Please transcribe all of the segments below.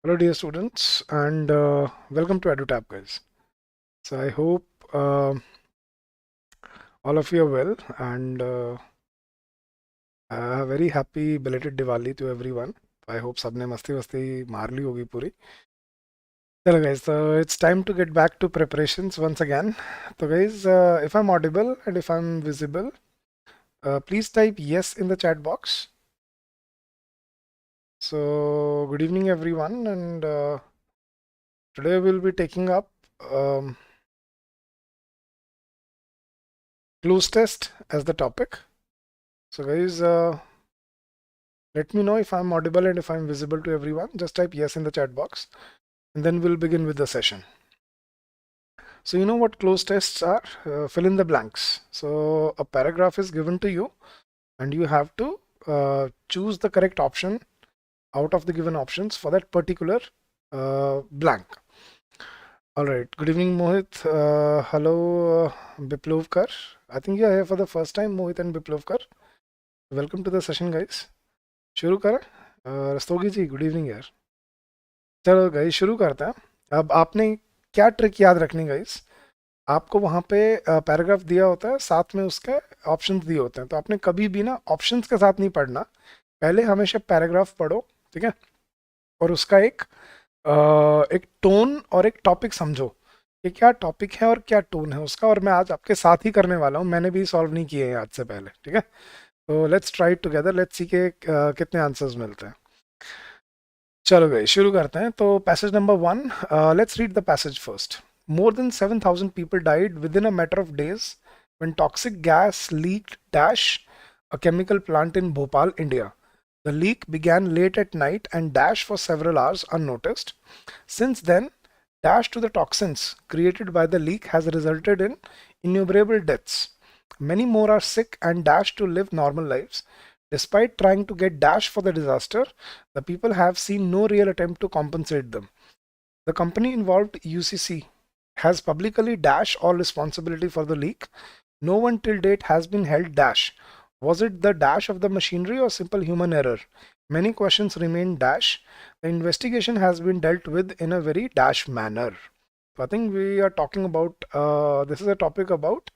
Hello dear students and welcome to EduTap guys. So I hope all of you are well and a very happy belated Diwali to everyone. I hope सबने मस्ती वस्ती मार ली होगी पूरी. चलो guys, so it's time to get back to preparations once again. So guys, if I'm audible and if I'm visible, please type yes in the chat box. So good evening everyone, and today we'll be taking up CLOZE test as the topic. So guys, let me know if I'm audible and if I'm visible to everyone. Just type yes in the chat box and then we'll begin with the session. So you know what CLOZE tests are? Fill in the blanks. So a paragraph is given to you and you have to choose the correct option out of the given options for that particular blank. All right. Good evening, Mohit. Hello, Biplovkar. I think you're here for the first time, Mohit and Biplovkar. Welcome to the session, guys. शुरू करें? रस्तोगी जी, good evening यार. चलो guys शुरू करते हैं. अब आपने क्या ट्रिक याद रखनी गाइस, आपको वहाँ पे पैराग्राफ दिया होता है, साथ में उसके ऑप्शंस दिए होते हैं, तो आपने कभी भी ना ऑप्शंस के साथ नहीं पढ़ना, पहले हमेशा पैराग्राफ पढ़ो, ठीक है, और उसका एक टोन और एक टॉपिक समझो कि क्या टॉपिक है और क्या टोन है उसका, और मैं आज आपके साथ ही करने वाला हूँ, मैंने भी सॉल्व नहीं किए हैं आज से पहले, ठीक है. तो let's try together, let's see के कितने आंसर्स मिलते हैं. चलो गए शुरू करते हैं. तो passage number 1, let's read the passage first. More than 7,000 people died within a matter of days when toxic gas leaked dash a chemical plant in Bhopal, India. The leak began late at night and dash for several hours unnoticed. Since then, dash to the toxins created by the leak has resulted in innumerable deaths. Many more are sick and dash to live normal lives. Despite trying to get dash for the disaster, the people have seen no real attempt to compensate them. The company involved, UCC, has publicly dashed all responsibility for the leak. No one till date has been held dash. Was it the dash of the machinery or simple human error? Many questions remain dash. The investigation has been dealt with in a very dash manner. So I think we are talking about, this is a topic about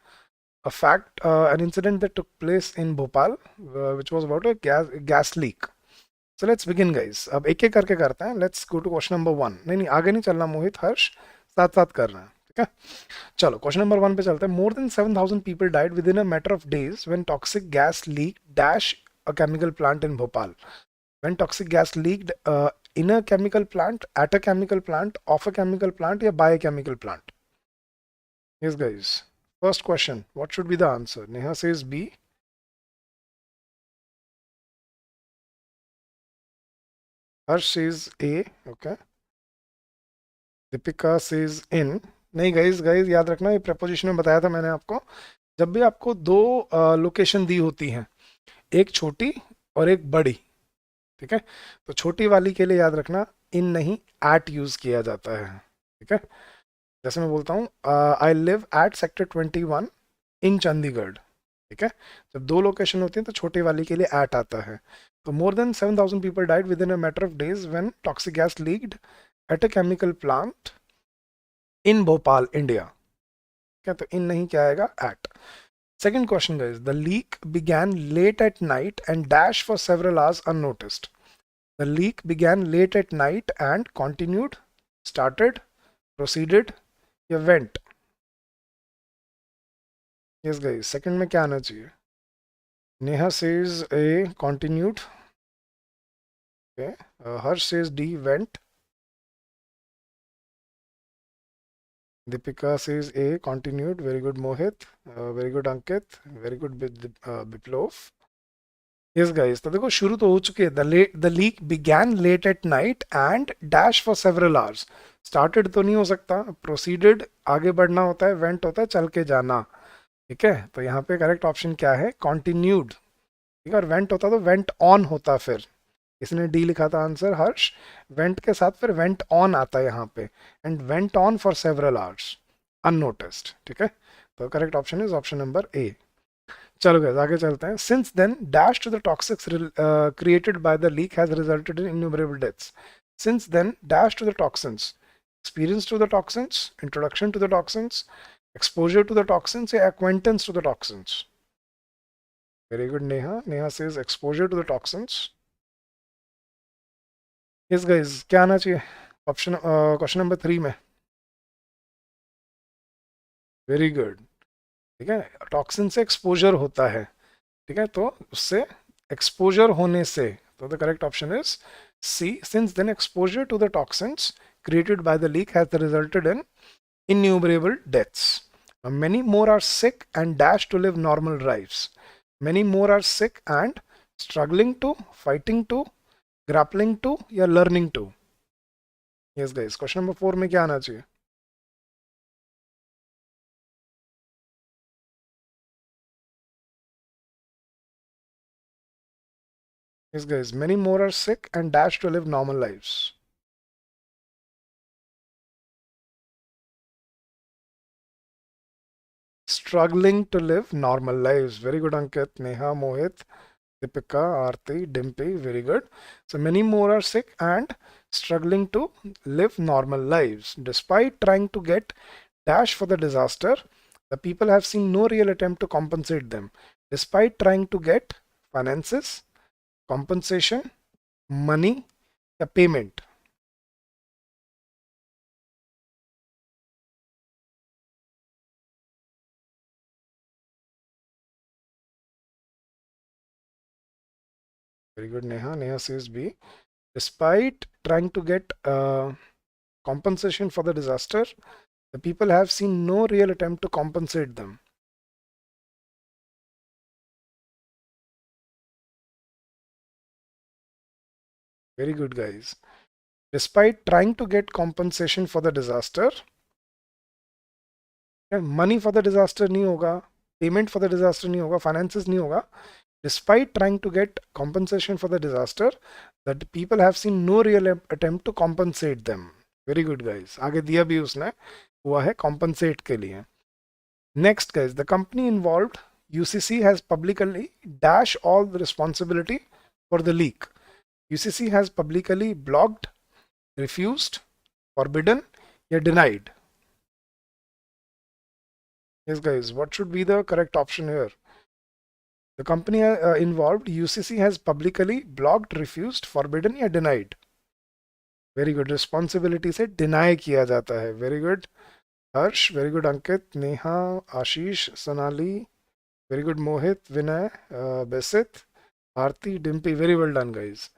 a fact, an incident that took place in Bhopal, which was about a gas leak. So let's begin guys. अब एक एक करके करते हैं. Let's go to question number 1. नहीं आगे नहीं चलना मोहित, हर्ष साथ साथ कर रहे हैं, ठीक है. चलो क्वेश्चन नंबर 1 पे चलते हैं. More than 7,000 people died within a matter of days when toxic gas leaked dash a chemical plant in Bhopal. When toxic gas leaked in a chemical plant, at a chemical plant, of a chemical plant या by a chemical plant. Yes guys. First question, what should be the answer? Neha says B. Harsh says A. Okay. Deepika says in. नहीं guys याद रखना, ये preposition में बताया था मैंने आपको, जब भी आपको दो लोकेशन दी होती हैं, एक छोटी और एक बड़ी, ठीक है, तो छोटी वाली के लिए याद रखना इन नहीं एट यूज किया जाता है, ठीक है. जैसे मैं बोलता हूँ आई लिव एट सेक्टर 21 इन चंडीगढ़, ठीक है, जब दो लोकेशन होती हैं तो छोटी वाली के लिए एट आता है. तो more than 7,000 people died with in a matter of days when toxic gas leaked at a chemical plant in Bhopal, India. क्या, तो इन नहीं क्या आएगा, eight. Second question guys, the leak began late at night and dash for several hours unnoticed. The leak began late at night and continued, started, proceeded या went. Yes guys, second में क्या आना चाहिए? Neha says A, continued. Okay. Harsh says D, went. Deepika says A, continued. Very good Mohit. Very good Ankit. Very good Biplov. Yes guys, तो देखो शुरू तो हो चुके हैं. The leak began late at night and dash for several hours. Started तो नहीं हो सकता, proceeded आगे बढ़ना होता है, went होता है चल के जाना, ठीक है. तो यहाँ पे करेक्ट ऑप्शन क्या है, continued, ठीक है. और went होता तो went on होता, फिर इसने डी लिखा था आंसर हर्ष. went के साथ फिर went on आता है यहाँ पे, and went on for several hours unnoticed, ठीक है. तो correct option is option number A. चलो guys आगे चलते हैं. Since then, dash to the toxics created by the leak has resulted in innumerable deaths. Since then, dash to the toxins. Experience to the toxins, introduction to the toxins, exposure to the toxins, या acquaintance to the toxins. Very good, Neha. Neha says exposure to the toxins. Yes, guys, क्या आना चाहिए option question number 3 में? Very good. ठीक है, toxin से exposure होता है. ठीक है, तो उससे एक्सपोजर होने से, तो the correct option is C. Since then exposure to the toxins created by the leak has resulted in innumerable deaths. Many more are sick and dash to live normal lives. Many more are sick and struggling to, fighting to, grappling to या learning to. Yes guys, question number 4 में क्या आना चाहिए? Yes guys, many more are sick and dash to live normal lives. Struggling to live normal lives. Very good, Ankit, Neha, Mohit, Deepika, Aarti, Dimpy. Very good. So many more are sick and struggling to live normal lives. Despite trying to get dash for the disaster, the people have seen no real attempt to compensate them. Despite trying to get finances, compensation, money, the payment. Very good, Neha. Neha says B. Despite trying to get compensation for the disaster, the people have seen no real attempt to compensate them. Very good, guys. Despite trying to get compensation for the disaster, money for the disaster नहीं होगा, payment for the disaster नहीं होगा, finances नहीं होगा. Despite trying to get compensation for the disaster, that people have seen no real attempt to compensate them. Very good, guys. आगे दिया भी उसने हुआ है compensate के लिए. Next, guys, the company involved, UCC, has publicly dash all the responsibility for the leak. UCC has publicly blocked, refused, forbidden, या denied. Yes, guys, what should be the correct option here? The company involved, UCC, has publicly blocked, refused, forbidden या denied. Very good. Responsibility से deny किया जाता है. Very good. Harsh, very good. Ankit, Neha, Ashish, Sonali, very good. Mohit, Vinay, Besit, Aarti, Dimpy, very well done, guys.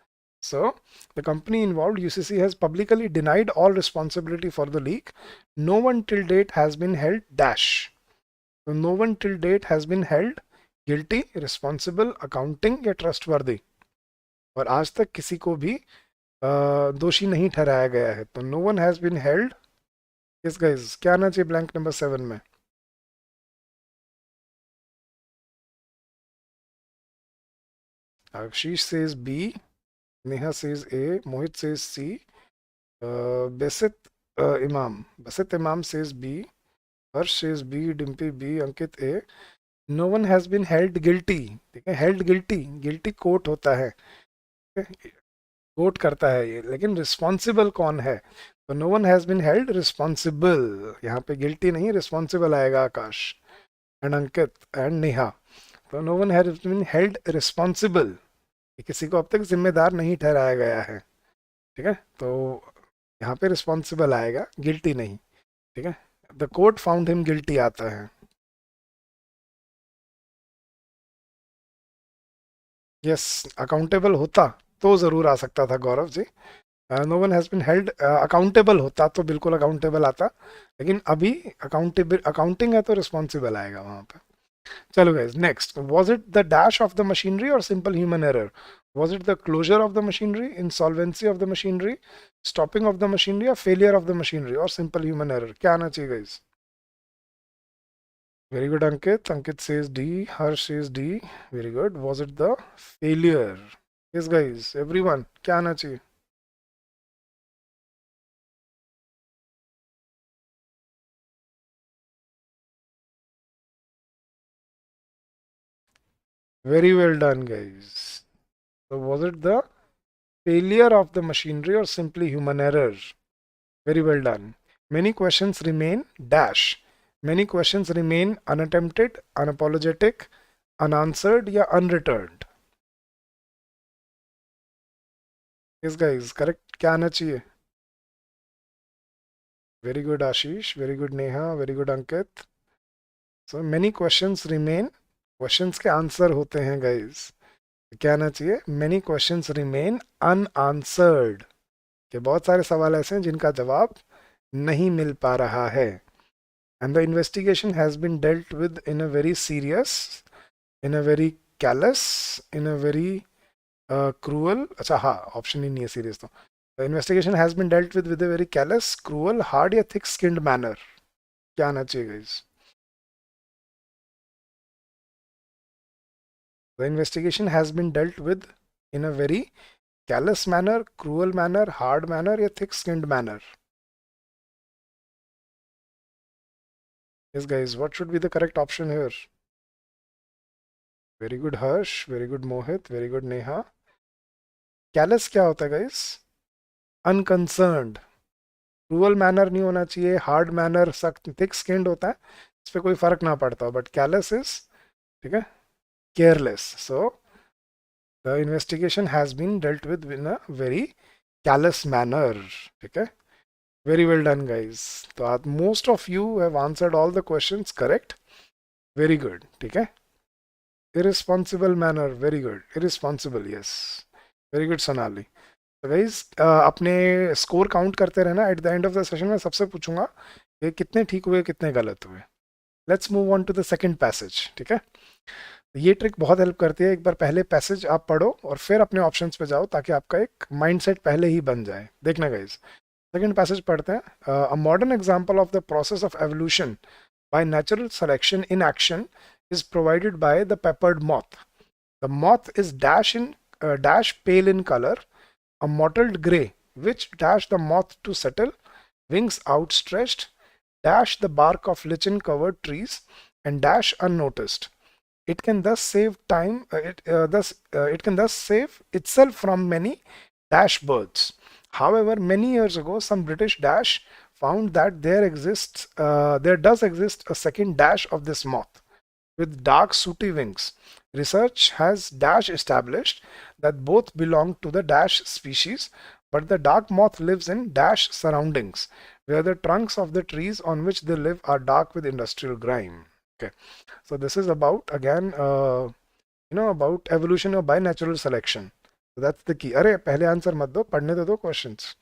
So, the company involved, UCC, has publicly denied all responsibility for the leak. No one till date has been held dash. So, no one till date has been held guilty, responsible, accounting या trustworthy. और आज तक किसी को भी दोषी नहीं ठहराया गया है. तो no one has been held. Yes guys, क्या आना चाहिए blank number 7 में? Ashish says B, Neha says A, Mohit says C, Basit Imam says B, Harsh says B, Dimpy B, Ankit A. No one has been held guilty. ठीक है, held guilty coat होता है, coat करता है ये, लेकिन responsible कौन है? तो no one has been held responsible. यहाँ पे गिल्टी नहीं, रिस्पॉन्सिबल आएगा आकाश एंड अंकित एंड नेहा. तो no one has been held responsible, किसी को अब तक जिम्मेदार नहीं ठहराया गया है. ठीक है, तो यहाँ पे रिस्पॉन्सिबल आएगा, गिल्टी नहीं. ठीक है, the court found him guilty आता है. यस, अकाउंटेबल होता तो जरूर आ सकता था Gaurav ji. No one has been held, accountable होता तो बिल्कुल अकाउंटेबल आता, लेकिन अभी अकाउंटिंग है तो रिस्पॉन्सिबल आएगा वहां पे. चलो guys, next, was it the dash of the machinery और simple human error? Was it the closure of the machinery, insolvency of the machinery, stopping of the machinery, या फेलियर ऑफ द मशीनरी और simple human error? क्या आना चाहिए guys? Very good Ankit. Ankit says D, Harsh says D. Very good. Was it the failure? Yes guys, everyone, क्या आना चाहिए? Very well done, guys. So was it the failure of the machinery or simply human error? Very well done. Many questions remain dash. Many questions remain unattempted, unapologetic, unanswered या unreturned. Yes guys, correct क्या आना चाहिए? Very good Ashish, very good Neha, very good Ankit. So many questions remain. Questions के answer होते हैं guys. क्या आना चाहिए? Many questions remain unanswered. कि बहुत सारे सवाल ऐसे हैं जिनका जवाब नहीं मिल पा रहा है. And the investigation has been dealt with in a very serious, in a very callous, in a very cruel. अच्छा हाँ, ऑप्शन ही नहीं है सीरियस तो. The investigation has been dealt with a very callous, cruel, hard या thick-skinned manner. क्या आना चाहिए guys? The investigation has been dealt with in a very callous manner, cruel manner, hard manner या thick-skinned manner. Yes guys, what should be the correct option here? Very good Harsh, very good Mohit, very good Neha. Callous क्या होता है guys? Unconcerned. Cruel manner नहीं होना चाहिए, hard manner, सख्त thick skinned होता है, इस पर कोई फर्क ना पड़ता, बट कैरलेस इज, ठीक है, careless. So the investigation has been dealt with in a very callous manner. ठीक है, वेरी वेल डन गाइज. तो most of you have answered all the questions correct. Very good. ठीक है, irresponsible manner, very good. Irresponsible, yes, very good Sonali. तो guys अपने score count करते रहना. At the end of the session में सबसे पूछूंगा कि कितने ठीक हुए कितने गलत हुए. Let's move on to the second passage. ठीक है, ये ट्रिक बहुत हेल्प करती है. एक बार पहले पैसेज आप पढ़ो और फिर अपने ऑप्शंस पे जाओ ताकि आपका एक माइंडसेट पहले ही बन जाए. देखना गाइज, सेकंड पैसेज पढ़ते हैं. अ modern example of the process of evolution by natural selection in action is provided by the peppered moth. The moth is dash pale in color, a mottled grey, which dash the moth to settle, wings outstretched, dash the bark of lichen-covered trees, and dash unnoticed. It can thus save time. It can thus save itself from many dash birds. However, many years ago, some British dash found that there does exist a second dash of this moth with dark sooty wings. Research has dash established that both belong to the dash species, but the dark moth lives in dash surroundings where the trunks of the trees on which they live are dark with industrial grime. Okay, so this is about again about evolution by natural selection. So that's the key. अरे पहले answer मत दो, पढ़ने तो दो questions.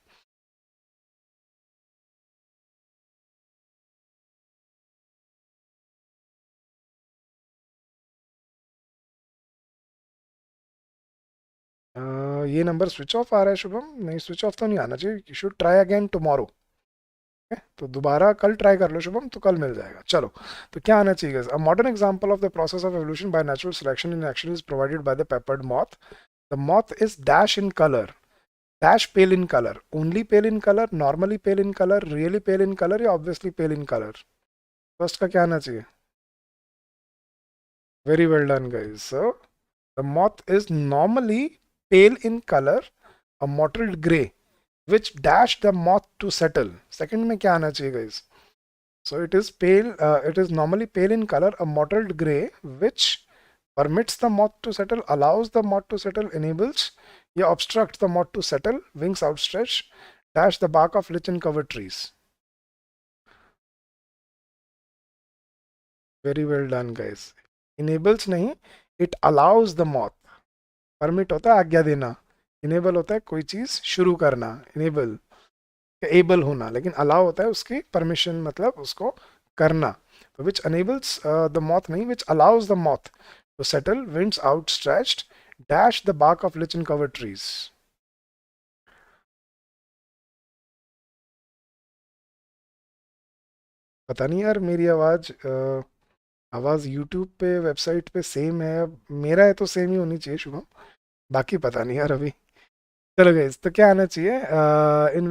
ये number switch off आ रहा है शुभम. नहीं, स्विच ऑफ तो नहीं आना चाहिए. You should try again tomorrow. तो दोबारा कल ट्राई कर लो शुभम, तो कल मिल जाएगा. चलो, तो क्या आना चाहिए? A modern example of the process of evolution by natural selection in action is provided by the peppered moth. The moth is dash in colour. Dash pale in colour, only pale in colour, normally pale in colour, really pale in colour या obviously pale in colour? First का क्या आना चाहिए? Very well done guys. So the moth is normally pale in color, a mottled grey, which dash the moth to settle. Second में क्या आना चाहिए guys? So it is pale. It is normally pale in color, a mottled grey, which permits the moth to settle, allows the moth to settle, enables या obstructs the moth to settle, wings outstretched, dash the bark of lichen-covered trees. Very well done guys. Enables नहीं, it allows the moth. Permit होता है आज्ञा देना, enable होता है कोई चीज शुरू करना, इनेबल एबल होना, लेकिन अलाउ होता है उसकी परमिशन, मतलब उसको करना. तो विच अनेबल्स द मॉथ नहीं, which allows the moth to settle, wings outstretched, dash the bark of lichen covered trees. पता नहीं यार, मेरी आवाज यूट्यूब पे, वेबसाइट पे सेम है. मेरा है तो सेम ही होनी चाहिए शुभम, बाकी पता नहीं यार अभी. चलो गाइस, तो क्या आना चाहिए? इन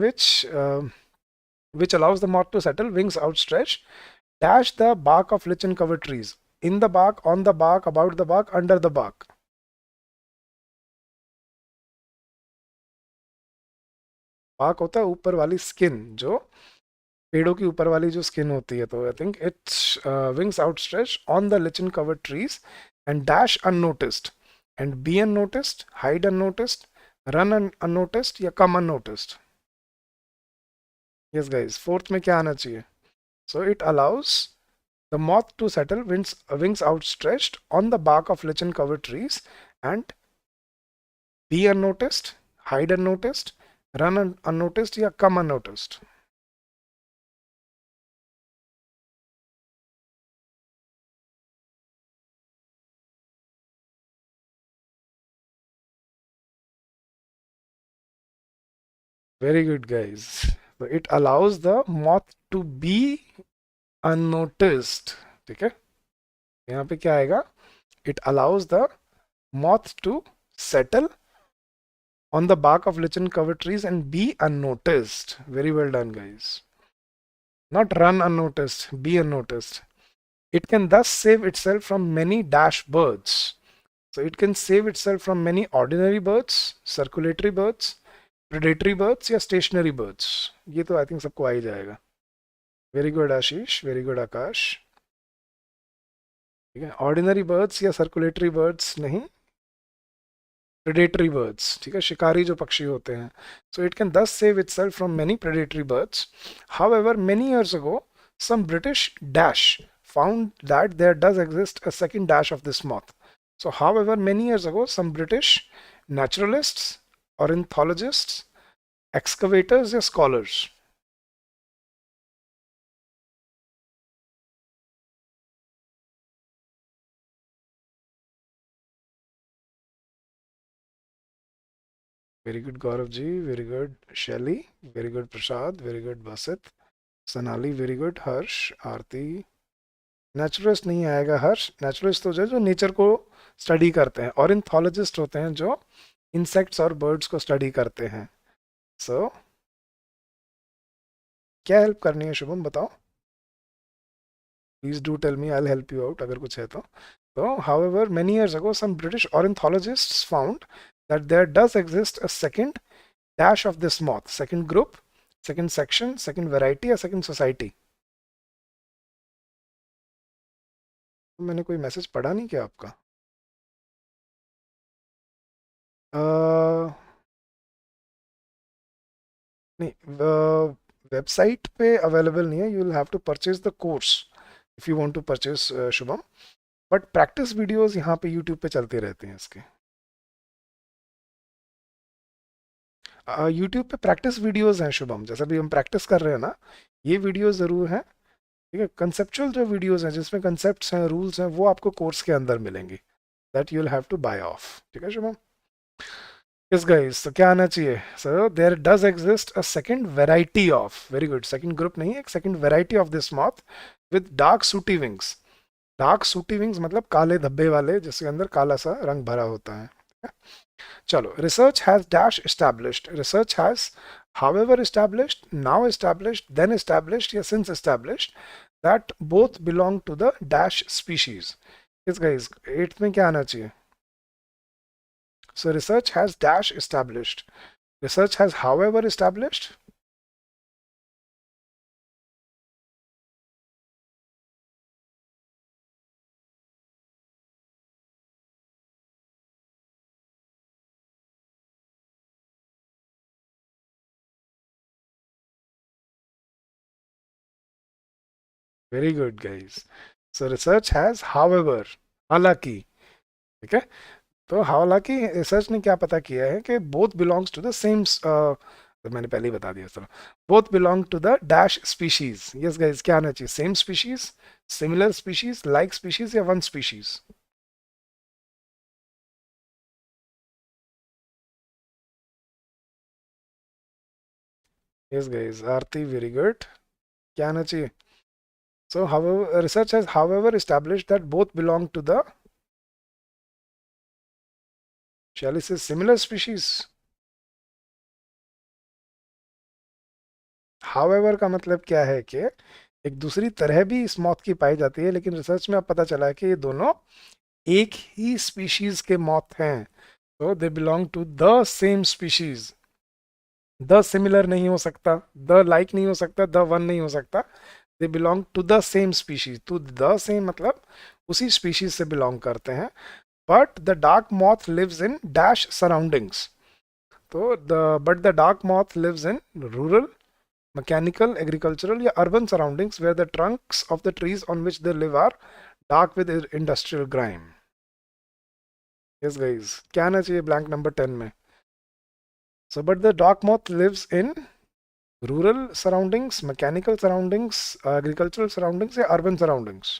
which allows the moth to settle, wings outstretched, dash the bark of lichen covered trees. In the bark, on the bark, about the bark, under the bark. bark होता है ऊपर वाली skin, जो पेड़ों की ऊपर वाली जो स्किन होती है. तो I think its wings outstretch on the lichen covered trees and dash unnoticed and be unnoticed, hide unnoticed, run unnoticed या come unnoticed. Yes guys, fourth में क्या आना चाहिए? So it allows the moth to settle, wings outstretched on the bark of lichen covered trees and be unnoticed, hide unnoticed, run unnoticed या come unnoticed. Very good guys. So it allows the moth to be unnoticed. ठीक है, यहाँ पे क्या आएगा? It allows the moth to settle on the bark of lichen covered trees and be unnoticed. Very well done guys. Not run unnoticed, be unnoticed. It can thus save itself from many dash birds. So it can save itself from many ordinary birds, circulatory birds, predatory birds या stationary birds. ये तो I think सबको आ ही जाएगा. Very good आशीष, very good आकाश. ठीक है, ordinary birds या circulatory birds नहीं, predatory birds. ठीक है, शिकारी जो पक्षी होते हैं. सो इट कैन दस save itself from many predatory birds. However many years ago some British dash found that there does exist a second dash of this moth. So however many years ago some British naturalists, ornithologists, excavators या scholars. Very good Gaurav ji, very good Shelly, very good Prashad, very good Basit, Sonali, very good Harsh, Aarti. Naturalist नहीं आएगा हर्ष. Naturalist तो जो nature को study करते हैं. Ornithologist होते हैं जो इंसेक्ट्स और बर्ड्स को स्टडी करते हैं. सो क्या हेल्प करनी है शुभम, बताओ. Please do tell me, I will help you out अगर कुछ है तो. So, however, many years ago, some British ornithologists found that there does exist a second dash of this moth, second group, second section, second variety, or second society. मैंने कोई message पढ़ा नहीं क्या आपका? नहीं, वेबसाइट पे अवेलेबल नहीं है. You will have to purchase the course if you want to purchase Shubham. But practice videos यहाँ पे यूट्यूब पे चलते रहते हैं इसके. यूट्यूब पे प्रैक्टिस वीडियोस हैं शुभम, जैसा भी हम प्रैक्टिस कर रहे हैं ना, ये वीडियो ज़रूर हैं. ठीक है, कंसेप्चुअल जो वीडियोस हैं जिसमें कंसेप्ट्स हैं, रूल्स हैं, वो आपको कोर्स के अंदर मिलेंगे. That you will have to buy off. ठीक है शुभम. यस गाइस, तो क्या आना चाहिए? So there does exist a second variety of, very good, second group नहीं, एक second variety of this moth with dark sooty wings. Dark sooty wings मतलब काले धब्बे वाले, जिसके अंदर काला सा रंग भरा होता है. चलो, research has dash established. Research has however established, now established, then established या since established that both belong to the dash species. Yes guys, 8th में क्या आना चाहिए? So research has dash established. Research has however established. Very good guys. So research has however, हालांकि. ठीक है, तो हालांकि रिसर्च ने क्या पता किया है कि both belongs to the same, तो मैंने पहले ही बता दिया. चलो, both belong to the dash species. Yes guys, क्या आना चाहिए? Same species, similar species, like species या one species? Yes guys, Aarti very good. क्या आना चाहिए? So however, research has however established that both belong to the, शैली से similar species. However का मतलब क्या है कि एक दूसरी तरह भी इस मौत की पाई जाती है, लेकिन रिसर्च में अब पता चला है कि ये दोनों एक ही स्पीशीज के मौत हैं. तो they belong to the same species. The similar नहीं हो सकता, द लाइक नहीं हो सकता, द वन नहीं हो सकता. They belong to the same species. To the same मतलब उसी स्पीशीज से बिलोंग करते हैं. But the dark moth lives in dash surroundings. तो but the dark moth lives in rural, mechanical, agricultural या urban surroundings where the trunks of the trees on which they live are dark with industrial grime. Yes guys, क्या आना चाहिए blank number 10 में? So but the dark moth lives in rural surroundings, mechanical surroundings, agricultural surroundings या urban surroundings?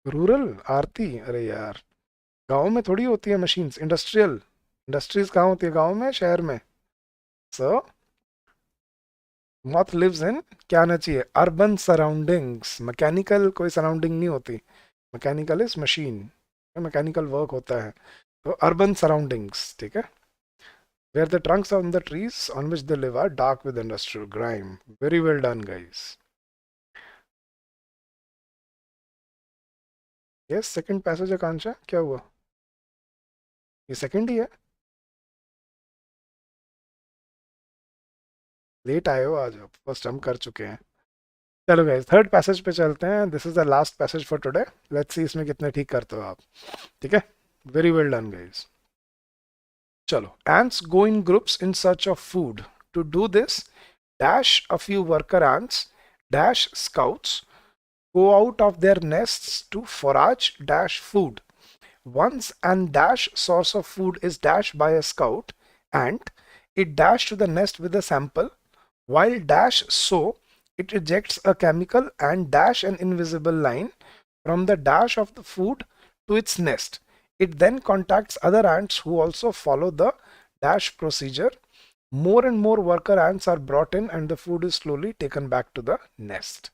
Rural आरती, अरे यार गांव में थोड़ी होती है मशीन्स. इंडस्ट्रियल इंडस्ट्रीज कहाँ होती है, गांव में शहर में? सो मॉथ लिव्स इन, क्या आना चाहिए, अर्बन सराउंडिंग्स. मैकेनिकल कोई सराउंडिंग नहीं होती. Mechanical is machine, mechanical work होता है. तो अर्बन सराउंडिंग्स, ठीक है. Where the trunks on the trees on which they live are dark with industrial grime. Very well done guys. Yes, second passage Akanksha, क्या हुआ? ये सेकंड ही है. लेट आए हो आज आप, फर्स्ट हम कर चुके हैं. चलो गाइस थर्ड पैसेज पे चलते हैं. This is the last passage for today. Let's see इसमें कितने ठीक करते हो आप. ठीक है, वेरी वेल डन गाइस. चलो, ants go in groups in search of food. To do this, dash a few worker ants dash scouts go out of their nests to forage dash food. Once an dash source of food is dashed by a scout ant, it dash to the nest with a sample. While dash so, it ejects a chemical and dash an invisible line from the dash of the food to its nest. It then contacts other ants who also follow the dash procedure. More and more worker ants are brought in and the food is slowly taken back to the nest.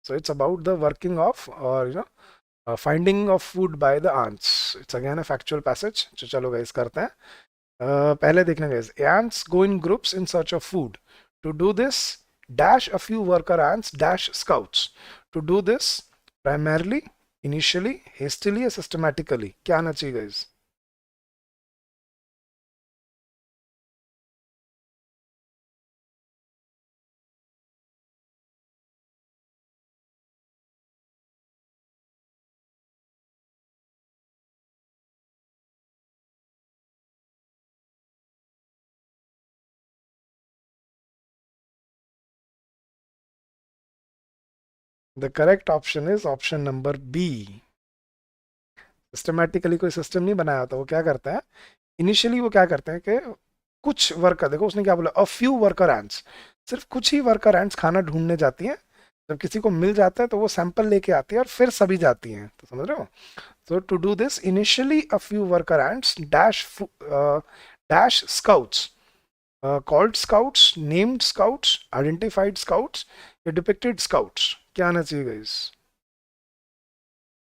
So it's about the working of, or finding of food by the ants. It's again a factual passage. So चलो guys करते हैं. पहले देखना guys. Ants go in groups in search of food. To do this, dash a few worker ants dash scouts. To do this, primarily, initially, hastily या systematically, क्या आना चाहिए guys? The correct option is option number B. Systematically कोई system नहीं बनाया होता. वो क्या करता है, इनिशियली वो क्या करते हैं कि कुछ वर्कर, देखो उसने क्या बोला, अ फ्यू वर्कर एंड्स, सिर्फ कुछ ही वर्कर एंड्स खाना ढूंढने जाती हैं. जब किसी को मिल जाता है तो वो सैंपल लेके आती है और फिर सभी जाती हैं. तो समझ रहे हो? So to do this, initially a few worker ants dash scouts, called scouts, named scouts, identified scouts, depicted scouts. क्या आना चाहिए guys?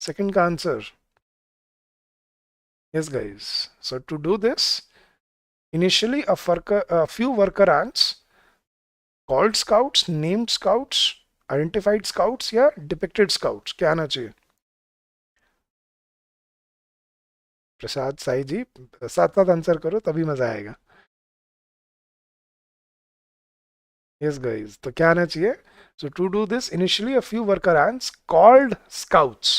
Second का answer. Yes guys. So to do this, initially a few worker ants, called scouts, named scouts, identified scouts या depicted scouts. क्या आना चाहिए? प्रसाद साई जी साथ साथ आंसर करो तभी मजा आएगा. Yes guys, तो क्या आना चाहिए? So to do this, initially a few worker ants called scouts.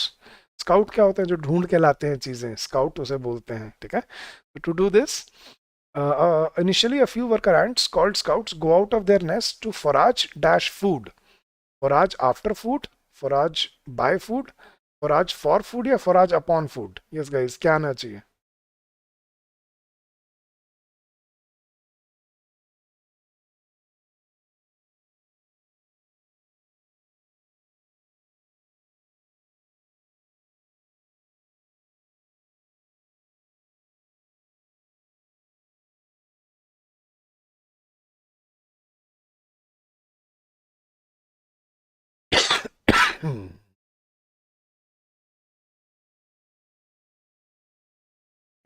Scout क्या होते हैं, जो ढूंढ के लाते हैं चीजें, scout उसे बोलते हैं. ठीक है. To do this, initially a few worker ants called scouts go out of their nest to forage dash food. Forage after food, forage by food, forage for food या forage upon food. Yes guys, क्या आना चाहिए?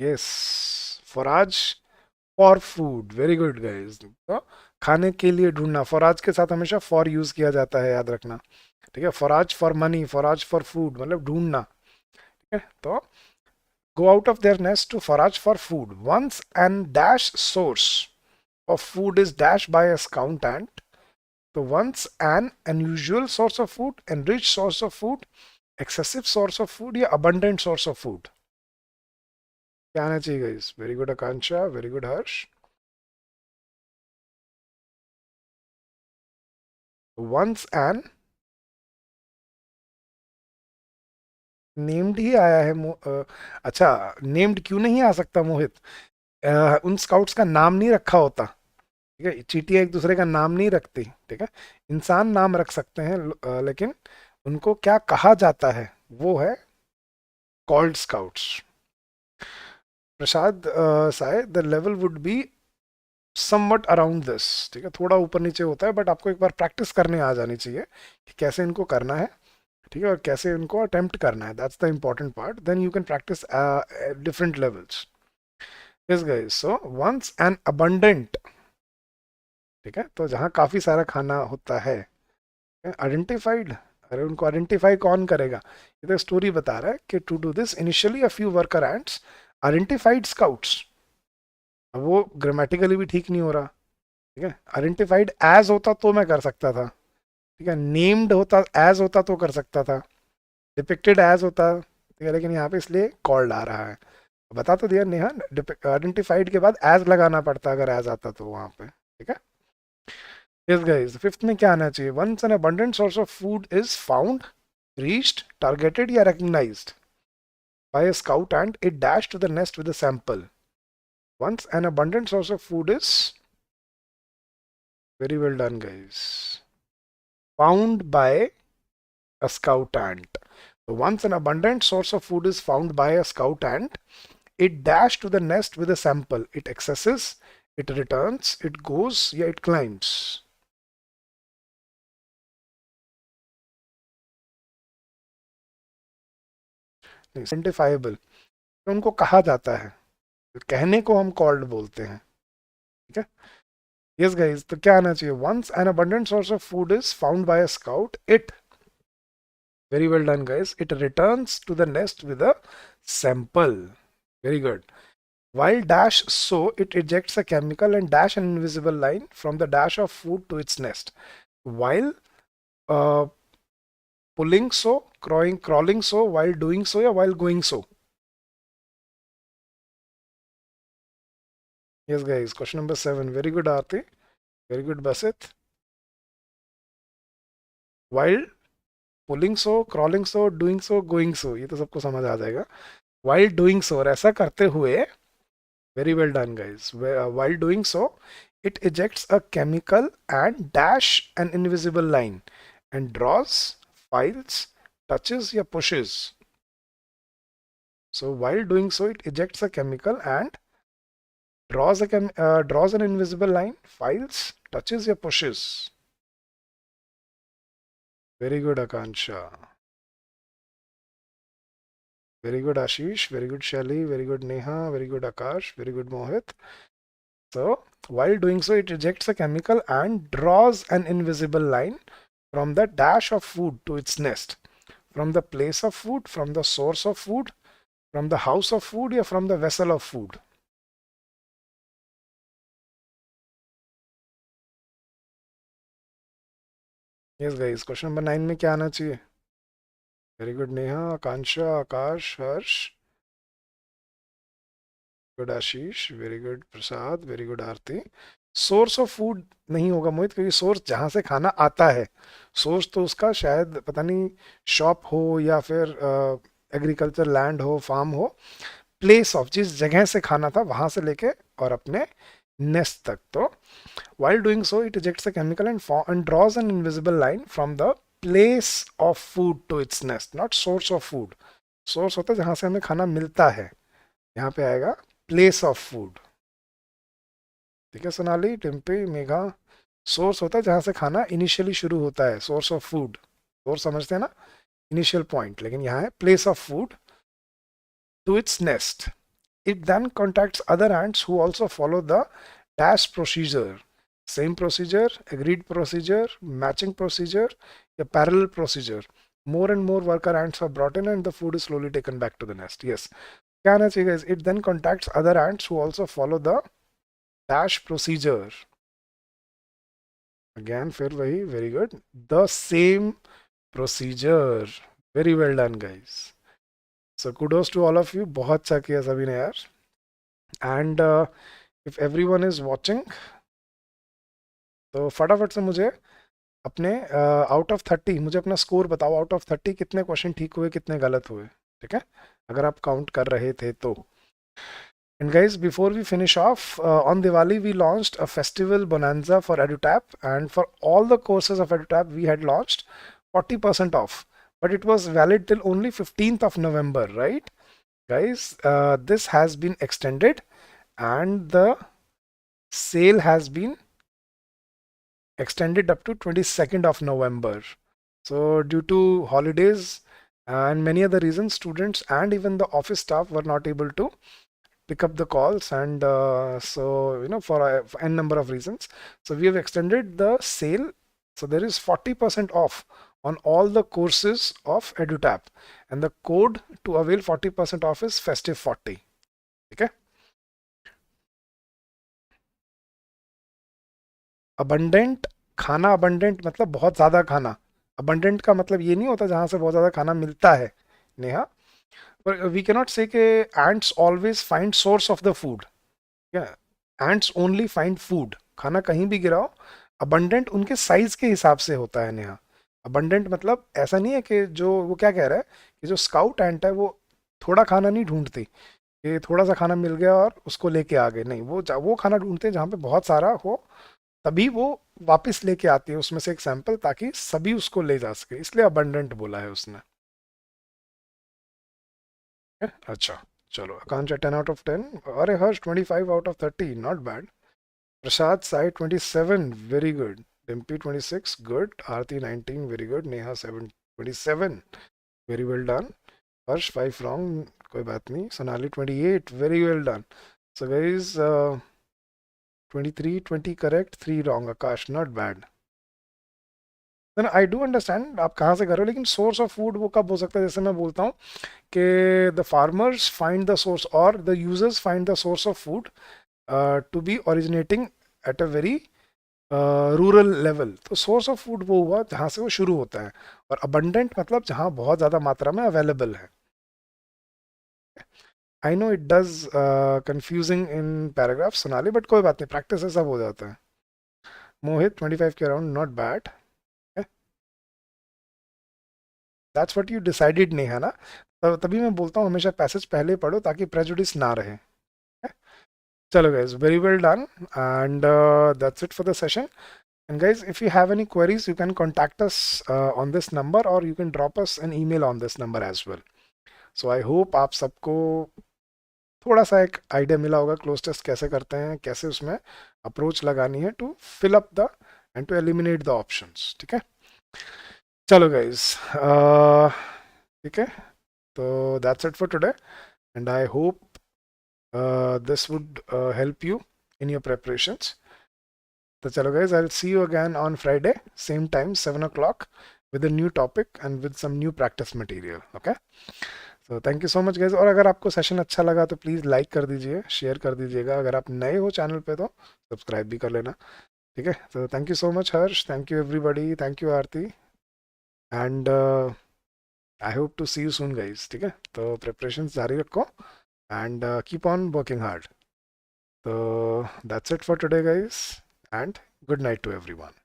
Yes, forage for food. Very good guys. तो खाने के लिए ढूंढना, फॉराज के साथ हमेशा फॉर यूज किया जाता है, याद रखना. ठीक है. फॉराज फॉर मनी, फॉराज फॉर फूड मतलब ढूंढना. तो go out of their nest to forage for food. Once an dash source of food is dashed by a scout ant, तो once an unusual source of food, enriched source of food, excessive source of food या abundant source of food, क्या आना चाहिए guys? Very good Akansha, very good Harsh. Once an named ही आया है अच्छा, named क्यों नहीं आ सकता मोहित? उन स्काउट्स का नाम नहीं रखा होता, ठीक है, चींटियां एक दूसरे का नाम नहीं रखती, ठीक है, इंसान नाम रख सकते हैं, लेकिन उनको क्या कहा जाता है वो है called scouts. Prasad Sai, the level would be somewhat around this, ठीक है, थोड़ा ऊपर नीचे होता है, बट आपको एक बार प्रैक्टिस करने आ जानी चाहिए कि कैसे इनको करना है, ठीक है, और कैसे इनको अटेम्प्ट करना है. That's the important part. Then you can practice different levels. Yes guys, so once an abundant, ठीक है, तो जहाँ काफी सारा खाना होता है, आइडेंटिफाइड. अरे उनको आइडेंटिफाई कौन करेगा? ये तो स्टोरी बता रहा है कि to do this initially a few worker ants identified scouts. अब वो ग्रामेटिकली भी ठीक नहीं हो रहा, ठीक है, आइडेंटिफाइड एज होता तो मैं कर सकता था, ठीक है, नेम्ड होता एज होता तो कर सकता था, डिपिक्टेड एज होता, ठीक है, लेकिन यहाँ पे इसलिए कॉल्ड आ रहा है. बता तो दिया नेहा, आइडेंटिफाइड के बाद एज लगाना पड़ता अगर एज आता तो वहां पे, ठीक है. यस गाइस, फिफ्थ में क्या आना चाहिए? Once an abundant source of food is found, reached, targeted या recognized by a scout and it dashed to the nest with a sample. Once an abundant source of food is, very well done guys, found by a scout ant. So once an abundant source of food is found by a scout ant, it dashed to the nest with a sample. It accesses, it returns, it goes, yeah, it climbs. Identifiable, तो उनको कहा जाता है, कहने को हम called बोलते हैं, ठीक है. यस गाइस, तो क्या आना चाहिए? Once an abundant source of food is found by a scout, it, very well done guys, it returns to the nest with a sample. Very good. While dash sow, it ejects a chemical and dash an invisible line from the dash of food to its nest. While pulling sow, crawling sow, while doing so या while going so? Yes guys, question number 7. Very good Aarti, very good Basit. While pulling so, crawling so, doing so, going so, ये तो सबको समझ आ जाएगा. While doing सो, और ऐसा करते हुए, very well done guys, while doing so it ejects a chemical and dash an invisible line and draws, files, touches या pushes. So while doing so it ejects a chemical and draws an invisible line, files, touches या pushes. Very good Akansha. Very good Ashish, very good Shelly, very good Neha, very good Akash, very good Mohit. So while doing so, it ejects a chemical and draws an invisible line from the dash of food to its nest, from the place of food, from the source of food, from the house of food या from the vessel of food. Yes guys, question number 9 में क्या आना चाहिए? Very good Neha, Akansha, Akash, Harsh, good Ashish, very good Prasad, very good Aarti. Source of food नहीं होगा मोहित, क्योंकि source जहां से खाना आता है, सोर्स तो उसका शायद पता नहीं शॉप हो या फिर एग्रीकल्चर लैंड हो, फार्म हो. प्लेस ऑफ, जिस जगह से खाना था वहां से लेके और अपने नेस्ट तक. तो while doing so it ejects a chemical and draws an invisible line from the place of food to its nest, not source of food. Source होता है जहां से हमें खाना मिलता है, यहाँ पे आएगा प्लेस ऑफ फूड. ठीक है सोनाली, टिम्पी, मेघा. सोर्स होता है जहां से खाना इनिशियली शुरू होता है, सोर्स ऑफ फूड. सोर्स समझते हैं ना, इनिशियल पॉइंट, लेकिन यहाँ है place of food to its nest. It then contacts other ants who also follow the dash procedure. Same procedure, agreed procedure, matching procedure, या parallel procedure. more and more worker ants are brought in and the food is slowly taken back to the nest. Yes. क्या आना चाहिए guys? It then contacts other ants who also follow the dash procedure. Again, फिर वही, very good. The same procedure. Very well done, guys. So kudos to all of you. बहुत अच्छा किया सभी ने यार. And if everyone is watching, तो फटाफट से मुझे अपने आउट ऑफ 30 मुझे अपना स्कोर बताओ. आउट ऑफ 30 कितने क्वेश्चन ठीक हुए, कितने गलत हुए. ठीक है, अगर आप काउंट कर रहे थे तो. And guys, before we finish off, on Diwali we launched a festival bonanza for EduTap, and for all the courses of EduTap we had launched 40% off, but it was valid till only 15th of November, right guys? This has been extended and the sale has been extended up to 22nd of November. So due to holidays and many other reasons, students and even the office staff were not able to pick up the calls, and so for n number of reasons, so we have extended the sale. So there is 40% off on all the courses of EduTap, and the code to avail 40% off is festive40. Okay. abundant खाना, abundant मतलब बहुत ज़्यादा खाना. abundant का मतलब ये नहीं होता जहाँ से बहुत ज़्यादा खाना मिलता है, Neha. But we cannot say कि ants always find source of the food. Yeah, ants only find food. खाना कहीं भी गिराओ. abundant उनके साइज के हिसाब से होता है नेहा. abundant मतलब ऐसा नहीं है कि जो वो क्या कह रहा है कि जो स्काउट एंट है वो थोड़ा खाना नहीं ढूंढती कि थोड़ा सा खाना मिल गया और उसको लेके आ गए. नहीं, वो खाना ढूंढते हैं जहाँ पे बहुत सारा हो, तभी वो वापस लेके आती है उसमें से एक सैंपल, ताकि सभी उसको ले जा सके. इसलिए abundant बोला है उसने. अच्छा, चलो. आकांक्षा 10 out of 10. अरे हर्ष 25 out of 30, not bad. Prasad Sai 27, very good. Dimpy 26, good. Aarti 19, very good. Neha 27, very well done. Harsh 5 wrong, कोई बात नहीं. Sonali 28, very well done. So guys, 23, 20 correct, 3 wrong. Akash, not bad. Then I do understand आप कहाँ से कर रहे हो, लेकिन source of food वो कब हो सकता है? जैसे मैं बोलता हूँ कि the farmers find the source or the users find the source of food to be originating at a very rural level. तो सोर्स ऑफ फूड वो हुआ जहाँ से वो शुरू होता है, और अबंडेंट मतलब जहाँ बहुत ज़्यादा मात्रा में अवेलेबल है. I know it does confusing in paragraph Sonali, but कोई बात नहीं, प्रैक्टिस से सब हो जाता है. मोहित 25 के around, not bad. That's what you decided, नहीं है ना? तभी मैं बोलता हूँ हमेशा पैसेज पहले पढ़ो ताकि प्रेजुडिस ना रहे. चलो guys, very well done, and that's it for the session. And guys, if you have any queries, you can contact us on this number, or you can drop us an email on this number as well. So I hope आप सबको थोड़ा सा एक idea मिला होगा cloze test कैसे करते हैं, कैसे उसमें अप्रोच लगानी है to fill up the end to eliminate the options. ठीक है, चलो गाइज, ठीक है. तो that's it for today, and I hope this would help you in your preparations. So chalo guys, I'll see you again on Friday, same time, 7 o'clock, with a new topic and with some new practice material. Okay, so thank you so much guys. और अगर आपको session अच्छा लगा तो please like कर दीजिए, share कर दीजिएगा. अगर आप नए हो चैनल पे तो सब्सक्राइब भी कर लेना. ठीक है, तो thank you so much Harsh, thank you everybody, thank you Aarti, and I hope to see you soon guys. ठीक है, तो प्रिपरेशंस जारी रखो and keep on working hard. So that's it for today guys, and good night to everyone.